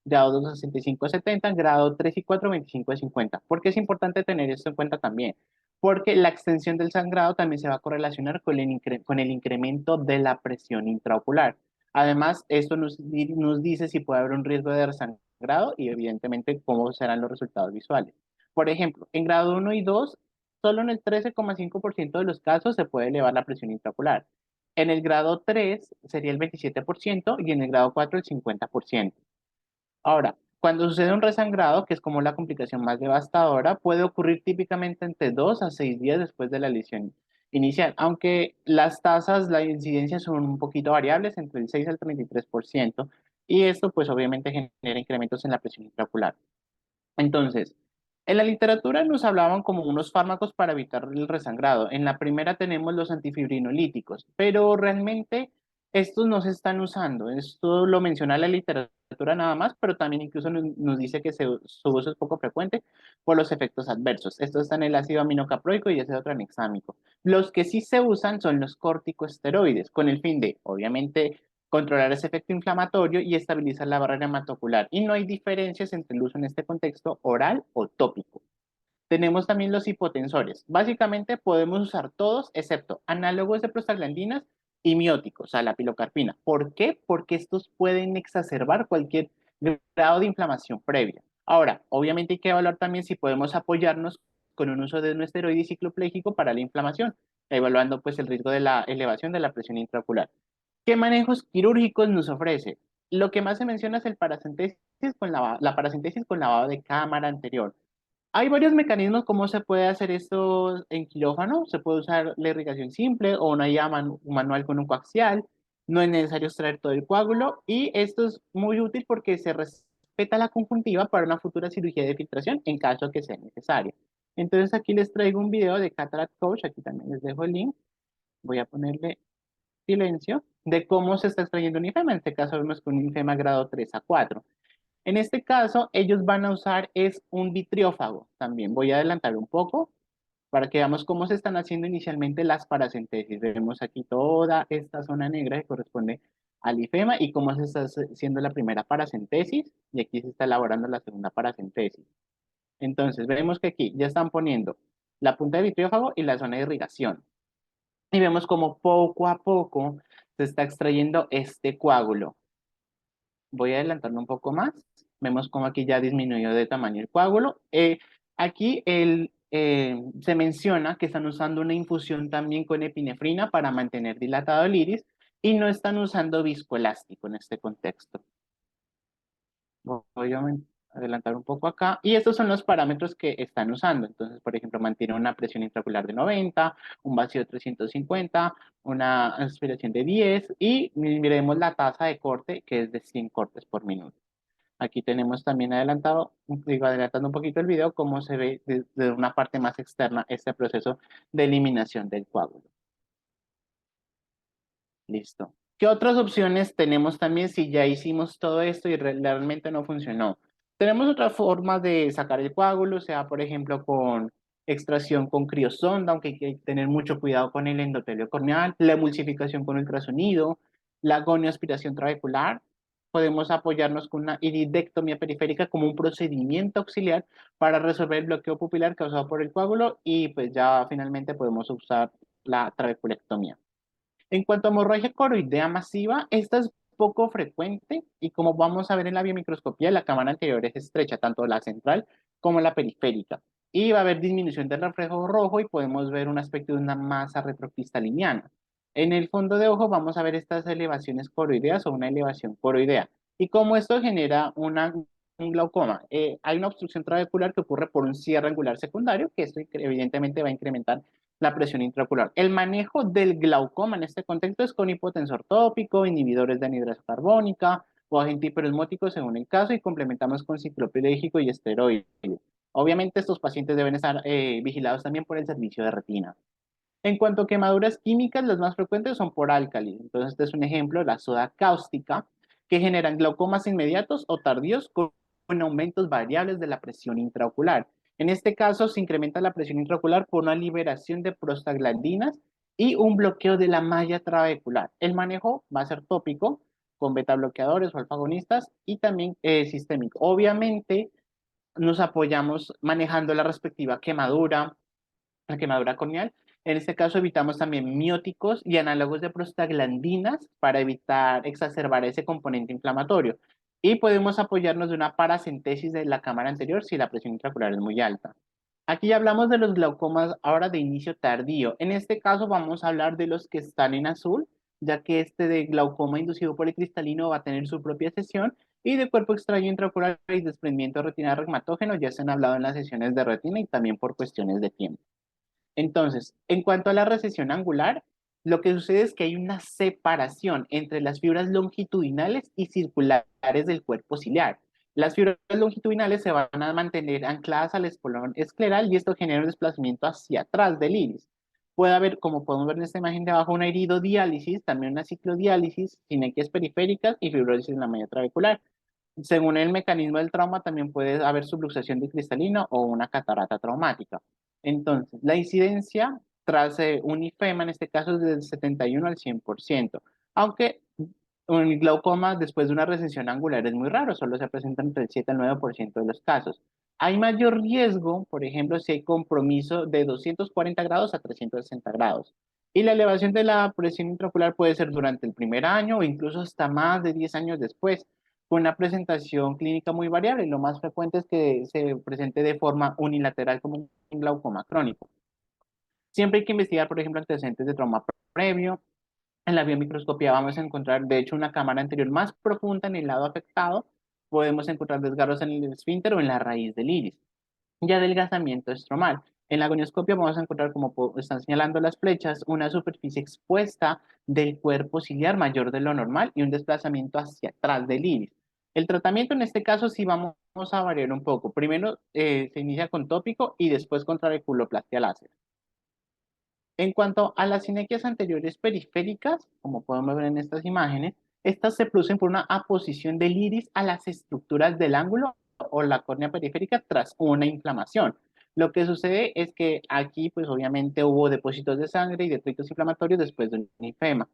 grado 2 a 65-70, grado 3 y 4 25-50. ¿Por qué es importante tener esto en cuenta también? Porque la extensión del sangrado también se va a correlacionar con el incremento de la presión intraocular. Además, esto nos dice si puede haber un riesgo de resangrado y evidentemente cómo serán los resultados visuales. Por ejemplo, en grado 1 y 2, solo en el 13,5% de los casos se puede elevar la presión intraocular. En el grado 3 sería el 27% y en el grado 4 el 50%. Ahora, cuando sucede un resangrado, que es como la complicación más devastadora, puede ocurrir típicamente entre 2 a 6 días después de la lesión inicial, aunque las tasas, la incidencia son un poquito variables, entre el 6 al 33%, y esto pues obviamente genera incrementos en la presión intraocular. Entonces, en la literatura nos hablaban como unos fármacos para evitar el resangrado. En la primera tenemos los antifibrinolíticos, pero realmente estos no se están usando. Esto lo menciona la literatura nada más, pero también incluso nos dice que su uso es poco frecuente por los efectos adversos. Estos están el ácido aminocaproico y ácido tranexámico. Los que sí se usan son los corticosteroides, con el fin de, obviamente, controlar ese efecto inflamatorio y estabilizar la barrera hematocular. Y no hay diferencias entre el uso en este contexto oral o tópico. Tenemos también los hipotensores. Básicamente podemos usar todos excepto análogos de prostaglandinas y mióticos, o sea, la pilocarpina. ¿Por qué? Porque estos pueden exacerbar cualquier grado de inflamación previa. Ahora, obviamente hay que evaluar también si podemos apoyarnos con un uso de un esteroide ciclopléjico para la inflamación, evaluando pues el riesgo de la elevación de la presión intraocular. ¿Qué manejos quirúrgicos nos ofrece? Lo que más se menciona es el paracentesis con la paracentesis con lavado de cámara anterior. Hay varios mecanismos cómo se puede hacer esto en quirófano. Se puede usar la irrigación simple o una guía manual con un coaxial. No es necesario extraer todo el coágulo y esto es muy útil porque se respeta la conjuntiva para una futura cirugía de filtración en caso que sea necesario. Entonces aquí les traigo un video de Cataract Coach, aquí también les dejo el link. Voy a ponerle silencio de cómo se está extrayendo un IFEMA. En este caso vemos con un IFEMA grado 3 a 4. En este caso, ellos van a usar es un vitriófago. También voy a adelantar un poco para que veamos cómo se están haciendo inicialmente las paracentesis. Vemos aquí toda esta zona negra que corresponde al IFEMA y cómo se está haciendo la primera paracentesis y aquí se está elaborando la segunda paracentesis. Entonces, vemos que aquí ya están poniendo la punta de vitriófago y la zona de irrigación. Y vemos como poco a poco se está extrayendo este coágulo. Voy a adelantarlo un poco más. Vemos como aquí ya disminuyó de tamaño el coágulo. Aquí se menciona que están usando una infusión también con epinefrina para mantener dilatado el iris y no están usando viscoelástico en este contexto. Voy a adelantar un poco acá. Y estos son los parámetros que están usando. Entonces, por ejemplo, mantiene una presión intraocular de 90, un vacío de 350, una aspiración de 10 y miremos la tasa de corte que es de 100 cortes por minuto. Aquí tenemos también adelantado, digo, adelantando un poquito el video, cómo se ve desde una parte más externa este proceso de eliminación del coágulo. Listo. ¿Qué otras opciones tenemos también si ya hicimos todo esto y realmente no funcionó? Tenemos otras formas de sacar el coágulo, sea por ejemplo con extracción con criosonda, aunque hay que tener mucho cuidado con el endotelio corneal, la emulsificación con ultrasonido, la gonioaspiración trabecular. Podemos apoyarnos con una iridectomía periférica como un procedimiento auxiliar para resolver el bloqueo pupilar causado por el coágulo y pues ya finalmente podemos usar la trabeculectomía. En cuanto a hemorragia coroidea masiva, esta es poco frecuente y como vamos a ver en la biomicroscopía, la cámara anterior es estrecha, tanto la central como la periférica. Y va a haber disminución del reflejo rojo y podemos ver un aspecto de una masa retrocristaliniana. En el fondo de ojo vamos a ver estas elevaciones coroideas o una elevación coroidea. Y como esto genera un glaucoma, hay una obstrucción trabecular que ocurre por un cierre angular secundario, que esto evidentemente va a incrementar la presión intraocular. El manejo del glaucoma en este contexto es con hipotensor tópico, inhibidores de anhidrasa carbónica o agente hiperosmótico según el caso y complementamos con ciclopléjico y esteroide. Obviamente estos pacientes deben estar vigilados también por el servicio de retina. En cuanto a quemaduras químicas, las más frecuentes son por álcali. Entonces, este es un ejemplo, la soda cáustica, que generan glaucomas inmediatos o tardíos con aumentos variables de la presión intraocular. En este caso, se incrementa la presión intraocular por una liberación de prostaglandinas y un bloqueo de la malla trabecular. El manejo va a ser tópico, con beta bloqueadores o alfagonistas y también sistémico. Obviamente, nos apoyamos manejando la respectiva quemadura, la quemadura corneal. En este caso evitamos también mióticos y análogos de prostaglandinas para evitar exacerbar ese componente inflamatorio. Y podemos apoyarnos de una paracentesis de la cámara anterior si la presión intraocular es muy alta. Aquí hablamos de los glaucomas ahora de inicio tardío. En este caso vamos a hablar de los que están en azul, ya que este de glaucoma inducido policristalino va a tener su propia sesión y de cuerpo extraño intraocular y desprendimiento de retina regmatógeno ya se han hablado en las sesiones de retina y también por cuestiones de tiempo. Entonces, en cuanto a la recesión angular, lo que sucede es que hay una separación entre las fibras longitudinales y circulares del cuerpo ciliar. Las fibras longitudinales se van a mantener ancladas al espolón escleral y esto genera un desplazamiento hacia atrás del iris. Puede haber, como podemos ver en esta imagen de abajo, una iridodiálisis, también una ciclodiálisis, sinequias periféricas y fibrosis en la malla trabecular. Según el mecanismo del trauma, también puede haber subluxación de cristalino o una catarata traumática. Entonces, la incidencia tras un IFEMA, en este caso, es del 71 al 100%, aunque un glaucoma después de una recesión angular es muy raro, solo se presenta entre el 7 al 9% de los casos. Hay mayor riesgo, por ejemplo, si hay compromiso de 240 grados a 360 grados. Y la elevación de la presión intraocular puede ser durante el primer año o incluso hasta más de 10 años después, con una presentación clínica muy variable. Lo más frecuente es que se presente de forma unilateral como un glaucoma crónico. Siempre hay que investigar, por ejemplo, antecedentes de trauma previo. En la biomicroscopía vamos a encontrar, de hecho, una cámara anterior más profunda en el lado afectado. Podemos encontrar desgarros en el esfínter o en la raíz del iris. Y adelgazamiento estromal. En la gonioscopia vamos a encontrar, como están señalando las flechas, una superficie expuesta del cuerpo ciliar mayor de lo normal y un desplazamiento hacia atrás del iris. El tratamiento en este caso sí vamos a variar un poco. Primero se inicia con tópico y después con trabeculoplastia láser. En cuanto a las sinequias anteriores periféricas, como podemos ver en estas imágenes, estas se producen por una aposición del iris a las estructuras del ángulo o la córnea periférica tras una inflamación. Lo que sucede es que aquí, pues obviamente hubo depósitos de sangre y detritos inflamatorios después de un linfema.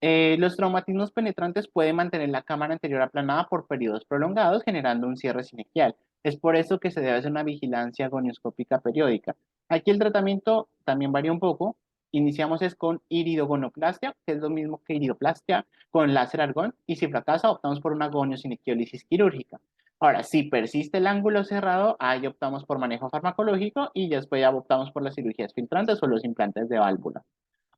Los traumatismos penetrantes pueden mantener la cámara anterior aplanada por periodos prolongados, generando un cierre sinequial. Es por eso que se debe hacer una vigilancia gonioscópica periódica. Aquí el tratamiento también varía un poco. Iniciamos es con iridogonoplastia, que es lo mismo que iridoplastia, con láser argón, y si fracasa, optamos por una goniosinequiólisis quirúrgica. Ahora, si persiste el ángulo cerrado, ahí optamos por manejo farmacológico y después ya optamos por las cirugías filtrantes o los implantes de válvula.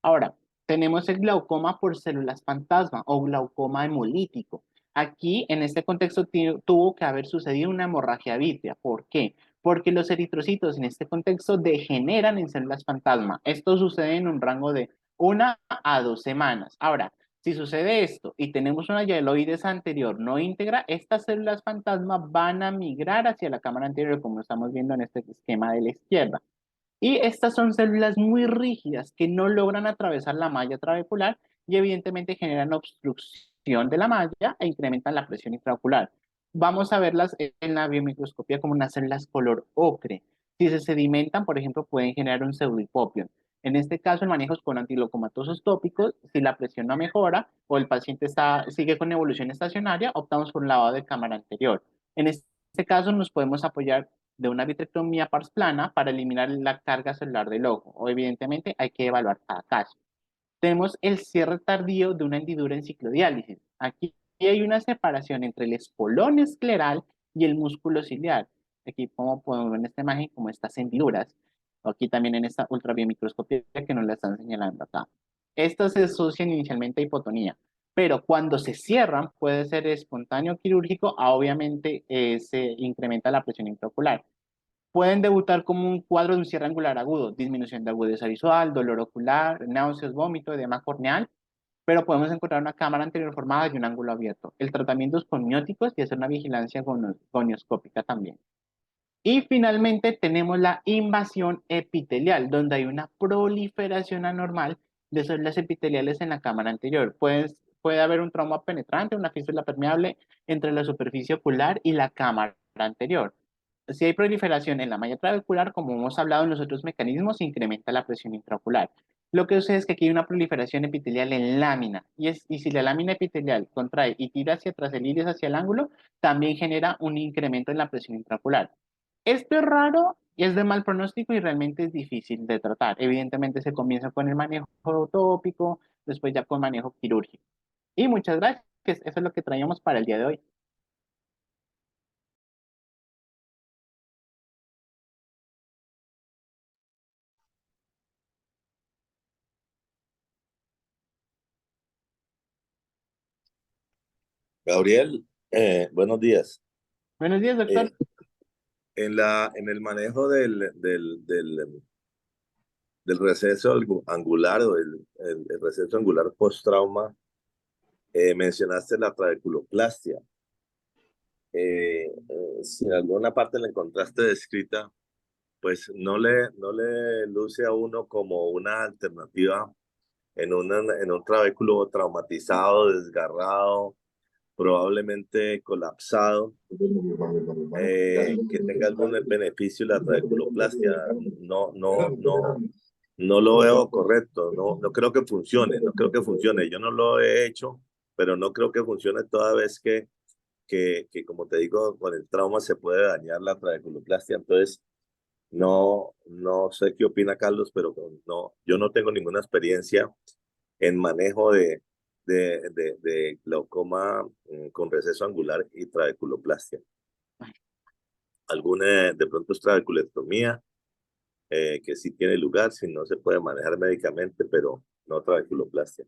Ahora, tenemos el glaucoma por células fantasma o glaucoma hemolítico. Aquí, en este contexto, tuvo que haber sucedido una hemorragia vítrea. ¿Por qué? Porque los eritrocitos en este contexto degeneran en células fantasma. Esto sucede en un rango de 1 a 2 semanas. Ahora, si sucede esto y tenemos una yeloides anterior no íntegra, estas células fantasma van a migrar hacia la cámara anterior, como estamos viendo en este esquema de la izquierda. Y estas son células muy rígidas que no logran atravesar la malla trabecular y evidentemente generan obstrucción de la malla e incrementan la presión intraocular. Vamos a verlas en la biomicroscopía como unas células color ocre. Si se sedimentan, por ejemplo, pueden generar un pseudohipopion. En este caso, el manejo es con antilocomatosos tópicos. Si la presión no mejora o el paciente sigue con evolución estacionaria, optamos por un lavado de cámara anterior. En este caso, nos podemos apoyar de una vitrectomía plana para eliminar la carga celular del ojo. O evidentemente hay que evaluar cada caso. Tenemos el cierre tardío de una hendidura en ciclodiálisis. Aquí hay una separación entre el espolón escleral y el músculo ciliar. Aquí como podemos ver en esta imagen como estas hendiduras. Aquí también en esta ultrabiomicroscopía que nos la están señalando acá. Estas se asocian inicialmente a hipotonía, pero cuando se cierran puede ser espontáneo quirúrgico, obviamente se incrementa la presión intraocular. Pueden debutar como un cuadro de un cierre angular agudo, disminución de agudeza visual, dolor ocular, náuseas, vómito, edema corneal, pero podemos encontrar una cámara anterior formada y un ángulo abierto. El tratamiento es con mióticos y hacer una vigilancia gonioscópica también. Y finalmente tenemos la invasión epitelial, donde hay una proliferación anormal de células epiteliales en la cámara anterior. Puede haber un trauma penetrante, una fístula permeable entre la superficie ocular y la cámara anterior. Si hay proliferación en la malla trabecular, como hemos hablado en los otros mecanismos, se incrementa la presión intraocular. Lo que sucede es que aquí hay una proliferación epitelial en lámina, y si la lámina epitelial contrae y tira hacia atrás el iris hacia el ángulo, también genera un incremento en la presión intraocular. Esto es raro y es de mal pronóstico y realmente es difícil de tratar. Evidentemente se comienza con el manejo tópico, después ya con manejo quirúrgico. Y muchas gracias. Eso es lo que traíamos para el día de hoy. Gabriel, buenos días. Buenos días, Eh, doctor. en el manejo del receso angular o el receso angular post-trauma, mencionaste la trabeculoplastia. Si en alguna parte la encontraste descrita, pues no le luce a uno como una alternativa en un trabéculo traumatizado, desgarrado, probablemente colapsado, que tenga algún beneficio la trabeculoplastia. No lo veo correcto, no creo que funcione, no creo que funcione. Yo no lo he hecho, pero no creo que funcione toda vez que como te digo, con el trauma se puede dañar la trabeculoplastia. Entonces, no sé qué opina Carlos, pero no, yo no tengo ninguna experiencia en manejo de glaucoma con receso angular y trabeculoplastia. Alguna de pronto es trabeculectomía, que sí tiene lugar, si no se puede manejar médicamente, pero no trabeculoplastia.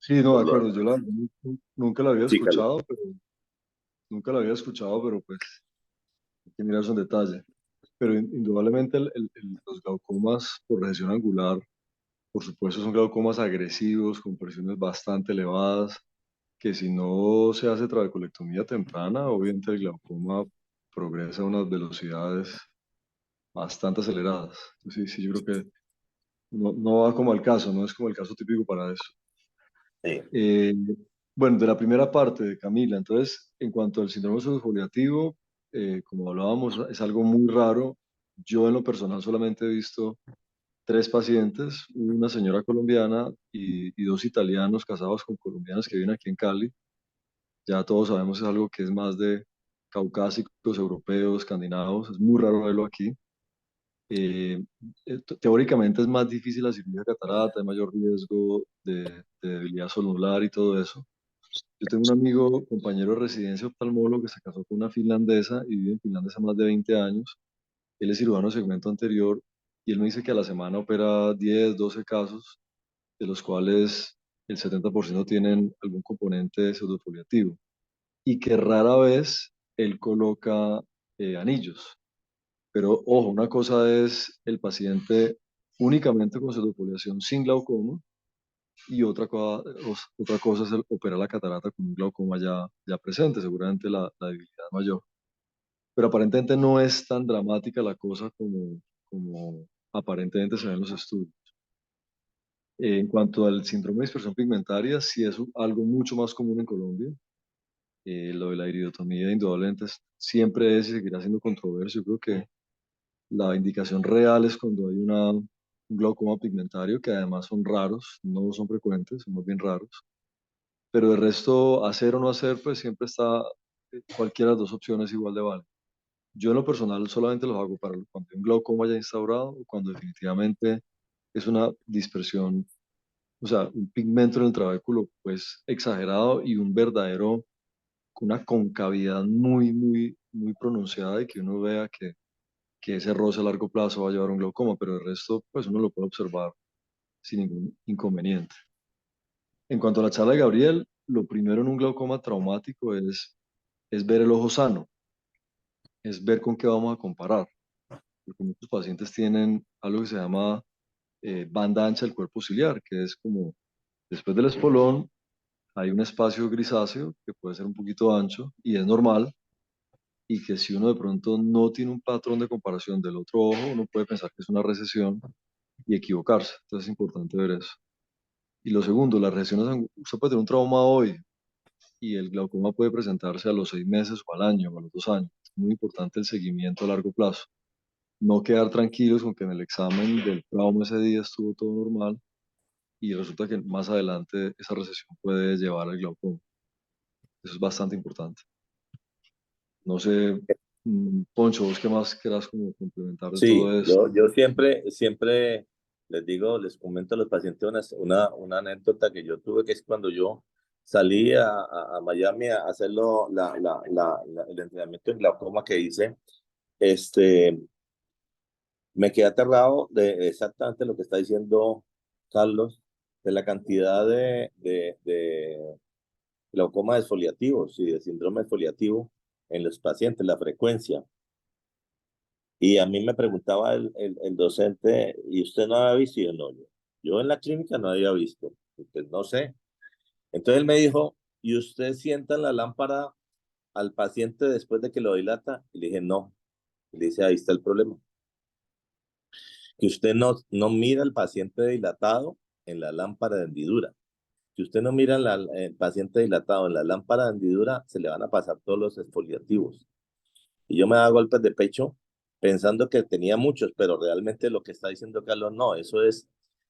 Sí, no, de Por lo acuerdo, yo demás, nunca la había sí, Carlos. escuchado, pero pues hay que mirar eso en detalle. Pero indudablemente los glaucomas por recesión angular, por supuesto, son glaucomas agresivos, con presiones bastante elevadas, que si no se hace trabeculectomía temprana, obviamente el glaucoma progresa a unas velocidades bastante aceleradas. Entonces, sí, yo creo que no va como al caso, no es como el caso típico para eso. Sí. Eh, bueno, de la primera parte de Camila, entonces, en cuanto al síndrome pseudofoliativo, como hablábamos, es algo muy raro. Yo en lo personal solamente he visto tres pacientes, una señora colombiana y dos italianos casados con colombianas que viven aquí en Cali. Ya todos sabemos es algo que es más de caucásicos, europeos, escandinavos. Es muy raro verlo aquí. Eh, Teóricamente es más difícil la cirugía de catarata, hay mayor riesgo de debilidad solular y todo eso. Yo tengo un amigo, compañero de residencia oftalmólogo, que se casó con una finlandesa y vive en Finlandia hace más de 20 años. Él es cirujano de segmento anterior y él me dice que a la semana opera 10, 12 casos, de los cuales el 70% tienen algún componente pseudofoliativo y que rara vez él coloca anillos. Pero ojo, una cosa es el paciente únicamente con pseudofoliación sin glaucoma y otra cosa es operar la catarata con un glaucoma ya presente, seguramente la debilidad mayor. Pero aparentemente no es tan dramática la cosa como aparentemente se ve en los estudios. En cuanto al síndrome de dispersión pigmentaria, sí es algo mucho más común en Colombia. Lo de la iridotomía indudablemente siempre es y seguirá siendo controversio. Yo creo que la indicación real es cuando hay un glaucoma pigmentario, que además son raros, no son frecuentes, son más bien raros. Pero de resto, hacer o no hacer, pues siempre está cualquiera de las dos opciones igual de vale. Yo en lo personal solamente los hago para cuando hay un glaucoma ya instaurado o cuando definitivamente es una dispersión, o sea, un pigmento en el trabéculo pues exagerado y un verdadero, una concavidad muy pronunciada y que uno vea que ese roce a largo plazo va a llevar a un glaucoma, pero el resto pues uno lo puede observar sin ningún inconveniente. En cuanto a la charla de Gabriel, lo primero en un glaucoma traumático es ver el ojo sano, es ver con qué vamos a comparar, porque muchos pacientes tienen algo que se llama banda ancha del cuerpo ciliar, que es como después del espolón hay un espacio grisáceo que puede ser un poquito ancho y es normal, y que si uno de pronto no tiene un patrón de comparación del otro ojo, uno puede pensar que es una recesión y equivocarse. Entonces es importante ver eso. Y lo segundo, las recesión usted puede tener un trauma hoy y el glaucoma puede presentarse a los 6 meses o al año o a los 2 años. Es muy importante el seguimiento a largo plazo. No quedar tranquilos con que en el examen del trauma ese día estuvo todo normal y resulta que más adelante esa recesión puede llevar al glaucoma. Eso es bastante importante. No sé, Poncho, vos qué más querás como complementar de Sí, todo esto. yo siempre les digo, les comento a los pacientes una anécdota que yo tuve, que es cuando yo salí a Miami a hacer el entrenamiento en glaucoma que hice. este, Me quedé aterrado de exactamente lo que está diciendo Carlos, de la cantidad de glaucoma desfoliativos y de síndrome desfoliativo en los pacientes, la frecuencia. Y a mí me preguntaba el docente, ¿y usted no había visto? Y yo, no, yo en la clínica no había visto, pues no sé. Entonces él me dijo, ¿y usted sienta en la lámpara al paciente después de que lo dilata? Y le dije, no. Y le dice, ahí está el problema. Que usted no mira al paciente dilatado en la lámpara de hendidura. Si usted no mira el paciente dilatado en la lámpara de hendidura, se le van a pasar todos los exfoliativos. Y yo me daba golpes de pecho pensando que tenía muchos, pero realmente lo que está diciendo Carlos, no, eso es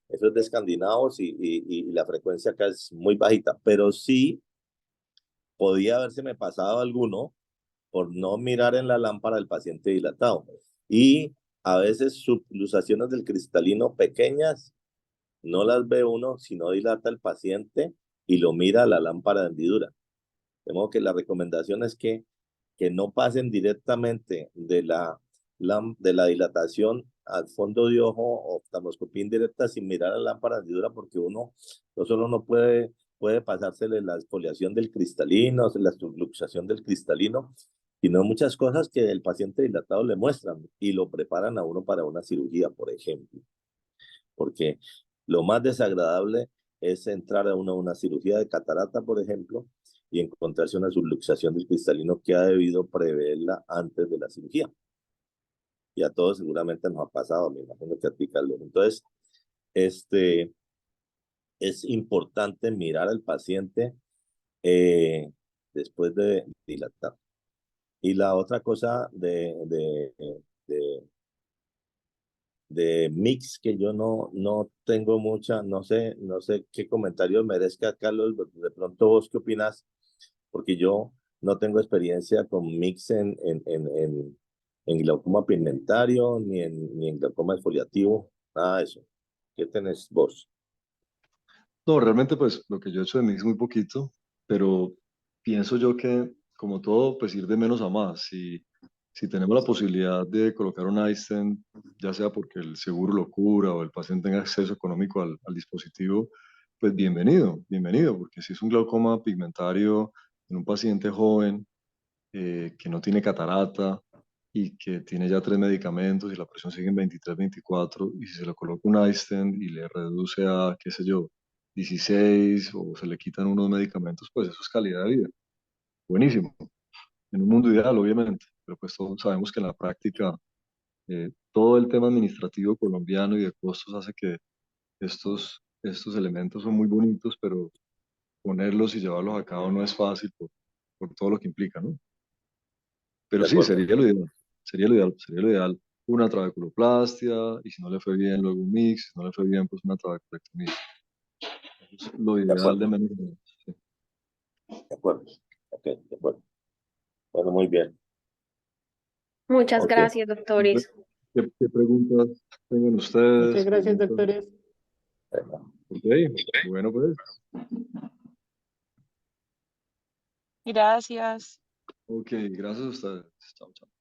de escandinavos y la frecuencia acá es muy bajita, pero sí podía haberse pasado alguno por no mirar en la lámpara del paciente dilatado. Y a veces subluxaciones del cristalino pequeñas no las ve uno si no dilata el paciente y lo mira a la lámpara de hendidura. De modo que la recomendación es que no pasen directamente de la dilatación al fondo de ojo o oftalmoscopía indirecta sin mirar la lámpara de hendidura, porque uno no solo no puede pasársele la exfoliación del cristalino, la subluxación del cristalino, sino muchas cosas que el paciente dilatado le muestran y lo preparan a uno para una cirugía, por ejemplo. Porque lo más desagradable es entrar a una cirugía de catarata, por ejemplo, y encontrarse una subluxación del cristalino que ha debido preverla antes de la cirugía. Y a todos seguramente nos ha pasado, me imagino que a ti, Carlos. Entonces, este, es importante mirar al paciente después de dilatar. Y la otra cosa de mix que yo no tengo mucha, no sé qué comentarios merezca, Carlos, de pronto vos qué opinas, porque yo no tengo experiencia con mix en glaucoma pigmentario, ni en glaucoma exfoliativo, nada de eso. ¿Qué tenés vos? No, realmente pues lo que yo he hecho de mí es muy poquito, pero pienso yo que como todo, pues ir de menos a más. Si tenemos la posibilidad de colocar un iStent, ya sea porque el seguro lo cubra o el paciente tenga acceso económico al dispositivo, pues bienvenido, bienvenido, porque si es un glaucoma pigmentario en un paciente joven que no tiene catarata y que tiene ya 3 medicamentos y la presión sigue en 23, 24, y si se le coloca un iStent y le reduce a, qué sé yo, 16 o se le quitan unos medicamentos, pues eso es calidad de vida. Buenísimo. En un mundo ideal, obviamente, pero pues todos sabemos que en la práctica todo el tema administrativo colombiano y de costos hace que estos elementos son muy bonitos, pero ponerlos y llevarlos a cabo no es fácil por todo lo que implica, ¿no? Pero De sí, acuerdo, sería lo ideal, sería lo ideal, sería lo ideal una trabeculoplastia y si no le fue bien luego un mix, si no le fue bien pues una trabeculectomía. Eso es lo de ideal de acuerdo, menos. Sí. de acuerdo. Ok, de acuerdo. Bueno, muy bien. Muchas Ok. gracias, doctores. ¿Qué preguntas tengan Muchas ustedes? gracias, ¿Preguntas? doctores. Bueno. Ok, bueno pues, Gracias. ok, gracias a ustedes. Chao, chao.